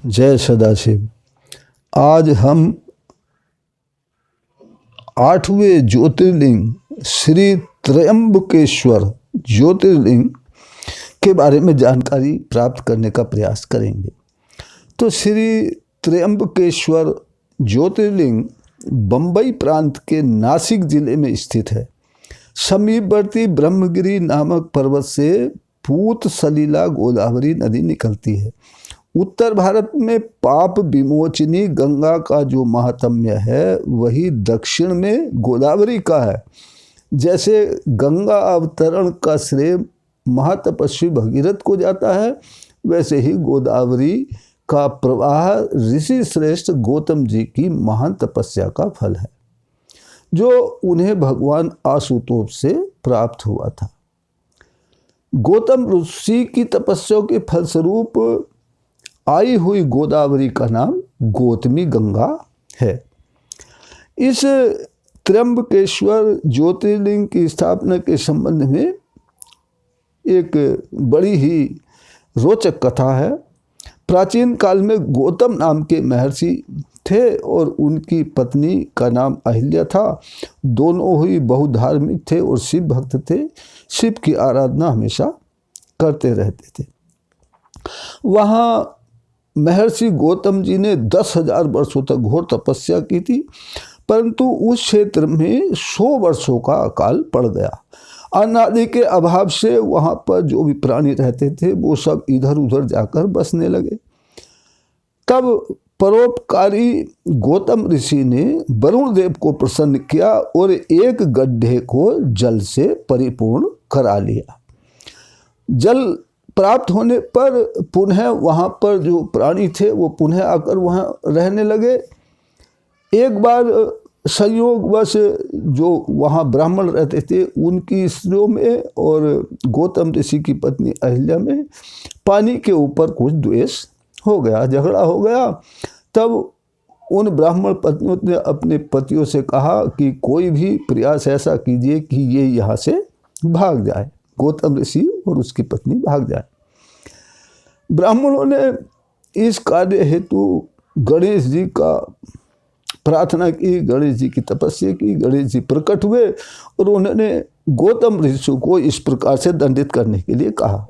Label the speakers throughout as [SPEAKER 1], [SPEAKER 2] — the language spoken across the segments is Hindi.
[SPEAKER 1] जय सदाशिव। आज हम 8वें ज्योतिर्लिंग श्री त्र्यंबकेश्वर ज्योतिर्लिंग के बारे में जानकारी प्राप्त करने का प्रयास करेंगे। तो श्री त्र्यंबकेश्वर ज्योतिर्लिंग बम्बई प्रांत के नासिक जिले में स्थित है। समीपवर्ती ब्रह्मगिरी नामक पर्वत से पूत सलीला गोदावरी नदी निकलती है। उत्तर भारत में पाप विमोचनी गंगा का जो महात्म्य है वही दक्षिण में गोदावरी का है। जैसे गंगा अवतरण का श्रेय महातपस्वी भगीरथ को जाता है, वैसे ही गोदावरी का प्रवाह ऋषि श्रेष्ठ गौतम जी की महान तपस्या का फल है, जो उन्हें भगवान आशुतोष से प्राप्त हुआ था। गौतम ऋषि की तपस्या के फलस्वरूप आई हुई गोदावरी का नाम गौतमी गंगा है। इस त्र्यंबकेश्वर ज्योतिर्लिंग की स्थापना के संबंध में एक बड़ी ही रोचक कथा है। प्राचीन काल में गौतम नाम के महर्षि थे और उनकी पत्नी का नाम अहिल्या था। दोनों ही बहुत धार्मिक थे और शिव भक्त थे। शिव की आराधना हमेशा करते रहते थे। वहाँ महर्षि गौतम जी ने 10,000 वर्षों तक घोर तपस्या की थी, परंतु उस क्षेत्र में 100 वर्षों का अकाल पड़ गया। अन्न आदि के अभाव से वहाँ पर जो भी प्राणी रहते थे वो सब इधर उधर जाकर बसने लगे। तब परोपकारी गौतम ऋषि ने वरुण देव को प्रसन्न किया और एक गड्ढे को जल से परिपूर्ण करा लिया। जल प्राप्त होने पर पुनः वहाँ पर जो प्राणी थे वो पुनः आकर वहाँ रहने लगे। एक बार संयोगवश जो वहाँ ब्राह्मण रहते थे उनकी स्त्रियों में और गौतम ऋषि की पत्नी अहिल्या में पानी के ऊपर कुछ द्वेष हो गया, झगड़ा हो गया। तब उन ब्राह्मण पत्नियों ने अपने पतियों से कहा कि कोई भी प्रयास ऐसा कीजिए कि ये यहाँ से भाग जाए, गौतम ऋषि और उसकी पत्नी भाग जाए। ब्राह्मणों ने इस कार्य हेतु गणेश जी का प्रार्थना की, गणेश जी की तपस्या की। गणेश जी प्रकट हुए और उन्होंने गौतम ऋषि को इस प्रकार से दंडित करने के लिए कहा।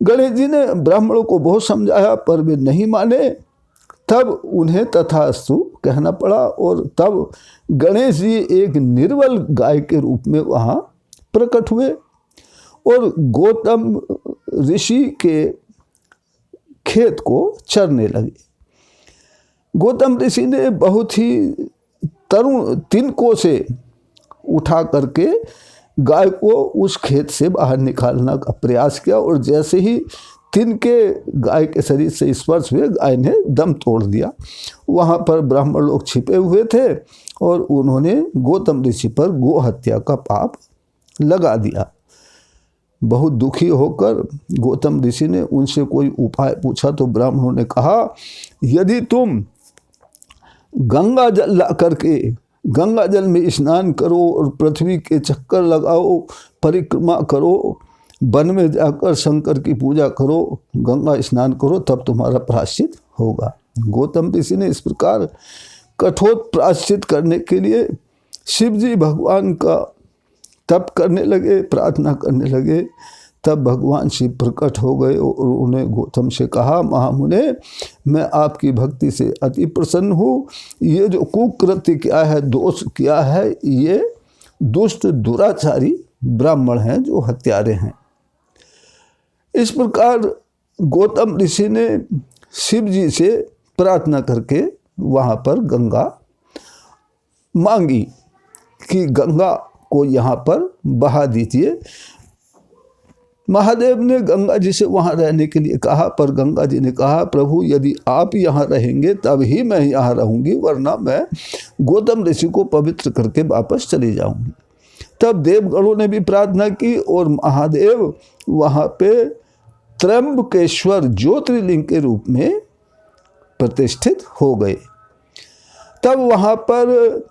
[SPEAKER 1] गणेश जी ने ब्राह्मणों को बहुत समझाया पर वे नहीं माने। तब उन्हें तथास्तु कहना पड़ा और तब गणेश जी एक निर्बल गाय के रूप में वहाँ प्रकट हुए और गौतम ऋषि के खेत को चरने लगे। गौतम ऋषि ने बहुत ही तरुण तिनकों से उठा करके गाय को उस खेत से बाहर निकालने का प्रयास किया और जैसे ही तिनके गाय के शरीर से स्पर्श हुए, गाय ने दम तोड़ दिया। वहाँ पर ब्राह्मण लोग छिपे हुए थे और उन्होंने गौतम ऋषि पर गो हत्या का पाप लगा दिया। बहुत दुखी होकर गौतम ऋषि ने उनसे कोई उपाय पूछा तो ब्राह्मणों ने कहा, यदि तुम गंगा जल ला करके गंगा जल में स्नान करो और पृथ्वी के चक्कर लगाओ, परिक्रमा करो, वन में जाकर शंकर की पूजा करो, गंगा स्नान करो, तब तुम्हारा प्रायश्चित होगा। गौतम ऋषि ने इस प्रकार कठोर प्रायश्चित करने के लिए शिव जी भगवान का तप करने लगे, प्रार्थना करने लगे। तब भगवान शिव प्रकट हो गए और उन्हें गौतम से कहा, महामुने, मैं आपकी भक्ति से अति प्रसन्न हूँ। ये जो कुकृत्य किया है, दोष किया है, ये दुष्ट दुराचारी ब्राह्मण हैं जो हत्यारे हैं। इस प्रकार गौतम ऋषि ने शिव जी से प्रार्थना करके वहाँ पर गंगा मांगी कि गंगा को यहाँ पर बहा दीजिए। महादेव ने गंगा जी से वहाँ रहने के लिए कहा, पर गंगा जी ने कहा, प्रभु यदि आप यहाँ रहेंगे तब ही मैं यहाँ रहूँगी, वरना मैं गौतम ऋषि को पवित्र करके वापस चली जाऊँगी। तब देवगणों ने भी प्रार्थना की और महादेव वहाँ पे त्र्यंबकेश्वर ज्योतिर्लिंग के रूप में प्रतिष्ठित हो गए। तब वहाँ पर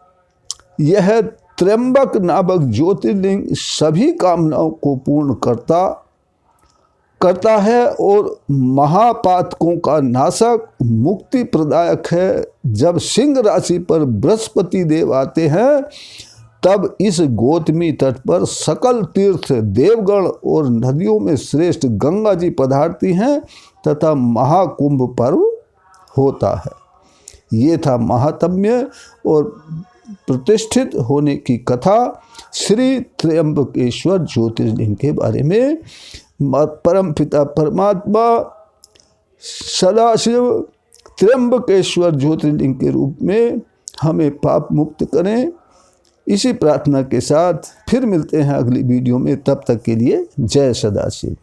[SPEAKER 1] यह त्र्यंबक नामक ज्योतिर्लिंग सभी कामनाओं को पूर्ण करता करता है और महापातकों का नाशक मुक्ति प्रदायक है। जब सिंह राशि पर बृहस्पति देव आते हैं तब इस गौतमी तट पर सकल तीर्थ देवगण और नदियों में श्रेष्ठ गंगा जी पधारती हैं तथा महाकुंभ पर्व होता है। ये था महात्म्य और प्रतिष्ठित होने की कथा श्री त्र्यंबकेश्वर ज्योतिर्लिंग के बारे में। परम पिता परमात्मा सदाशिव त्र्यंबकेश्वर ज्योतिर्लिंग के रूप में हमें पाप मुक्त करें। इसी प्रार्थना के साथ फिर मिलते हैं अगली वीडियो में। तब तक के लिए जय सदाशिव।